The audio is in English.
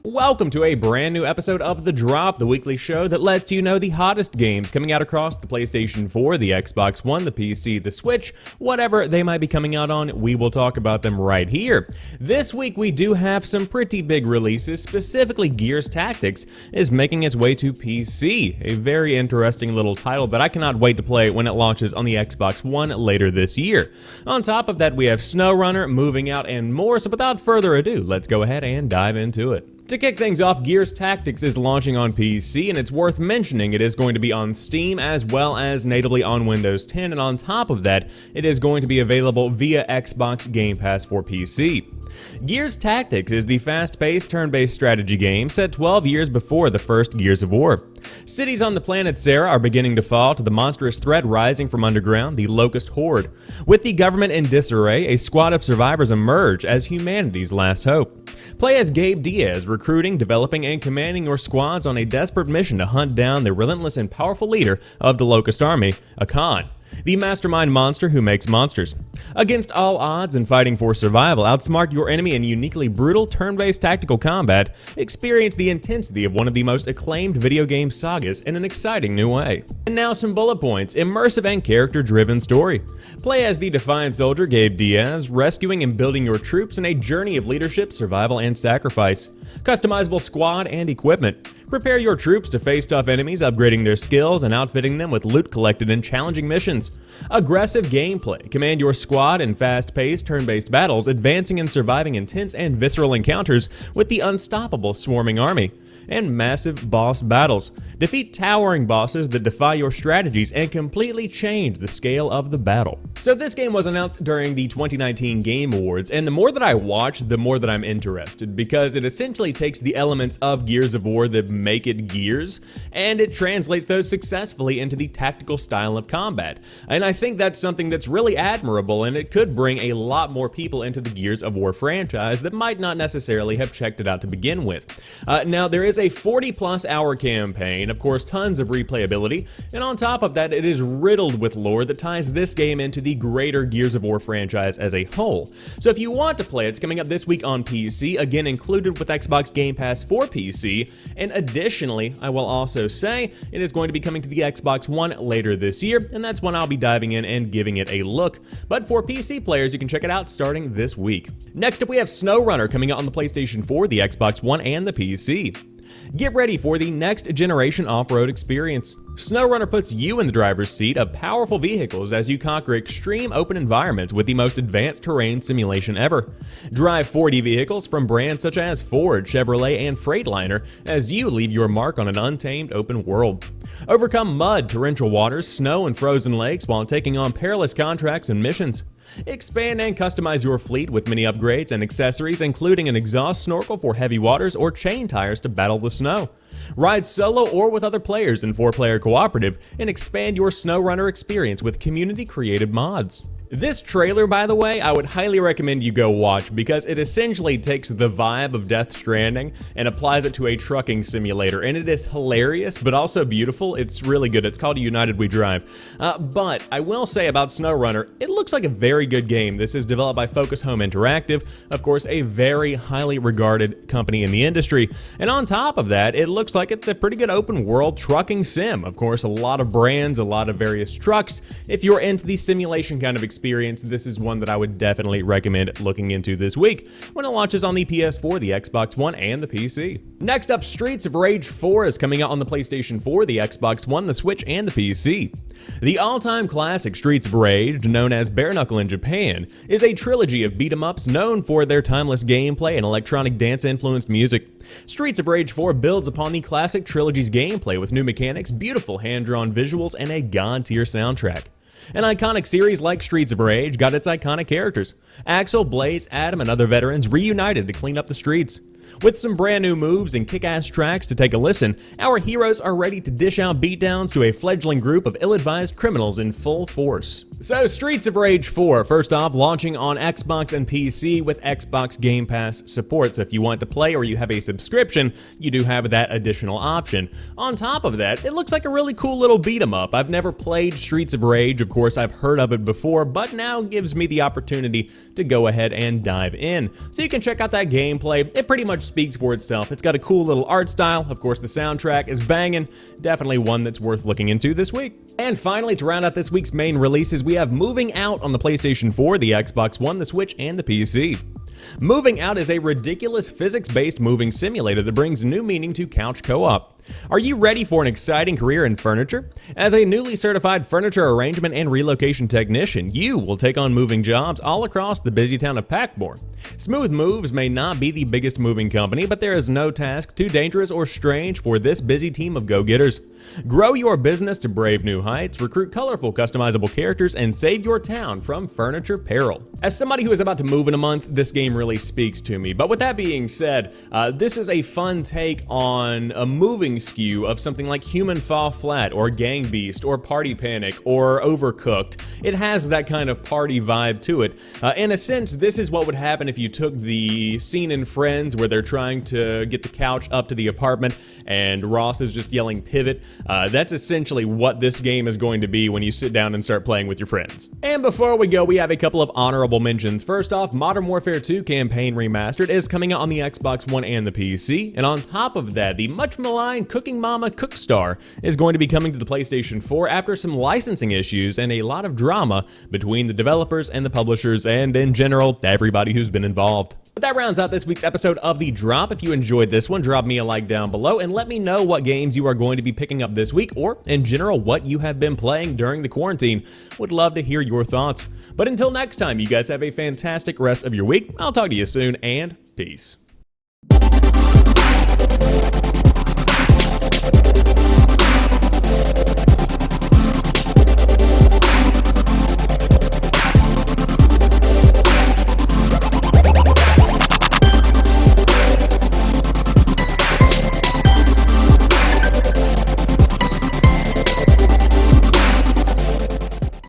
Welcome to a brand new episode of The Drop, the weekly show that lets you know the hottest games coming out across the PlayStation 4, the Xbox One, the PC, the Switch, whatever they might be coming out on, we will talk about them right here. This week we do have some pretty big releases, specifically Gears Tactics is making its way to PC, a very interesting little title that I cannot wait to play when it launches on the Xbox One later this year. On top of that, we have SnowRunner, Moving Out, and more, so without further ado, let's go ahead and dive into it. To kick things off, Gears Tactics is launching on PC, and it's worth mentioning it is going to be on Steam as well as natively on Windows 10, and on top of that, it is going to be available via Xbox Game Pass for PC. Gears Tactics is the fast-paced, turn-based strategy game set 12 years before the first Gears of War. Cities on the planet Sarah are beginning to fall to the monstrous threat rising from underground, the Locust Horde. With the government in disarray, a squad of survivors emerge as humanity's last hope. Play as Gabe Diaz, recruiting, developing, and commanding your squads on a desperate mission to hunt down the relentless and powerful leader of the Locust Army, Akan, the mastermind monster who makes monsters. Against all odds and fighting for survival, outsmart your enemy in uniquely brutal turn-based tactical combat, experience the intensity of one of the most acclaimed video game sagas in an exciting new way. And now some bullet points: immersive and character-driven story. Play as the defiant soldier Gabe Diaz, rescuing and building your troops in a journey of leadership, survival, and sacrifice. Customizable squad and equipment. Prepare your troops to face tough enemies, upgrading their skills and outfitting them with loot collected in challenging missions. Aggressive gameplay. Command your squad in fast-paced, turn-based battles, advancing and surviving intense and visceral encounters with the unstoppable swarming army. And massive boss battles. Defeat towering bosses that defy your strategies and completely change the scale of the battle. So this game was announced during the 2019 Game Awards, and the more that I watch, the more that I'm interested, because it essentially takes the elements of Gears of War that make it Gears, and it translates those successfully into the tactical style of combat. And I think that's something that's really admirable, and it could bring a lot more people into the Gears of War franchise that might not necessarily have checked it out to begin with. Now, there is a 40-plus hour campaign, of course tons of replayability, and on top of that it is riddled with lore that ties this game into the greater Gears of War franchise as a whole. So if you want to play it, it's coming up this week on PC, again included with Xbox Game Pass for PC, and additionally I will also say it is going to be coming to the Xbox One later this year, and that's when I'll be diving in and giving it a look. But for PC players, you can check it out starting this week. Next up, we have SnowRunner coming out on the PlayStation 4, the Xbox One, and the PC. Get ready for the next generation off-road experience. SnowRunner puts you in the driver's seat of powerful vehicles as you conquer extreme open environments with the most advanced terrain simulation ever. Drive 4D vehicles from brands such as Ford, Chevrolet, and Freightliner as you leave your mark on an untamed open world. Overcome mud, torrential waters, snow, and frozen lakes while taking on perilous contracts and missions. Expand and customize your fleet with many upgrades and accessories, including an exhaust snorkel for heavy waters or chain tires to battle the snow. Ride solo or with other players in 4-player cooperative, and expand your SnowRunner experience with community-created mods. This trailer, by the way, I would highly recommend you go watch because it essentially takes the vibe of Death Stranding and applies it to a trucking simulator, and it is hilarious but also beautiful. It's really good. It's called United We Drive. But I will say about SnowRunner, it looks like a very good game. This is developed by Focus Home Interactive, of course a very highly regarded company in the industry, and on top of that, it looks like it's a pretty good open world trucking sim. Of course, a lot of brands, a lot of various trucks. If you're into the simulation kind of experience, this is one that I would definitely recommend looking into this week when it launches on the PS4, the Xbox One, and the PC. Next up, Streets of Rage 4 is coming out on the PlayStation 4, the Xbox One, the Switch, and the PC. The all-time classic Streets of Rage, known as Bare Knuckle in Japan, is a trilogy of beat-em-ups known for their timeless gameplay and electronic dance-influenced music. Streets of Rage 4 builds upon the classic trilogy's gameplay with new mechanics, beautiful hand-drawn visuals, and a god-tier soundtrack. An iconic series like Streets of Rage got its iconic characters. Axel, Blaze, Adam, and other veterans reunited to clean up the streets. With some brand new moves and kick-ass tracks to take a listen, our heroes are ready to dish out beatdowns to a fledgling group of ill-advised criminals in full force. So, Streets of Rage 4, first off, launching on Xbox and PC with Xbox Game Pass support. So if you want to play or you have a subscription, you do have that additional option. On top of that, it looks like a really cool little beat 'em up. I've never played Streets of Rage, of course I've heard of it before, but now gives me the opportunity to go ahead and dive in. So you can check out that gameplay. It pretty much speaks for itself. It's got a cool little art style. Of course, the soundtrack is banging. Definitely one that's worth looking into this week. And finally, to round out this week's main releases, we have Moving Out on the PlayStation 4, the Xbox One, the Switch, and the PC. Moving Out is a ridiculous physics-based moving simulator that brings new meaning to couch co-op. Are you ready for an exciting career in furniture? As a newly certified furniture arrangement and relocation technician, you will take on moving jobs all across the busy town of Packmore. Smooth Moves may not be the biggest moving company, but there is no task too dangerous or strange for this busy team of go-getters. Grow your business to brave new heights, recruit colorful, customizable characters, and save your town from furniture peril. As somebody who is about to move in a month, this game really speaks to me. But with that being said, this is a fun take on a moving skew of something like Human Fall Flat or Gang Beast or Party Panic or Overcooked. It has that kind of party vibe to it. In a sense, this is what would happen if you took the scene in Friends where they're trying to get the couch up to the apartment and Ross is just yelling pivot. That's essentially what this game is going to be when you sit down and start playing with your friends. And before we go, we have a couple of honorable mentions. First off, Modern Warfare 2 Campaign Remastered is coming out on the Xbox One and the PC. And on top of that, the much maligned Cooking Mama Cookstar is going to be coming to the PlayStation 4 after some licensing issues and a lot of drama between the developers and the publishers and, in general, everybody who's been involved. But that rounds out this week's episode of The Drop. If you enjoyed this one, drop me a like down below and let me know what games you are going to be picking up this week or, in general, what you have been playing during the quarantine. Would love to hear your thoughts. But until next time, you guys have a fantastic rest of your week. I'll talk to you soon, and peace.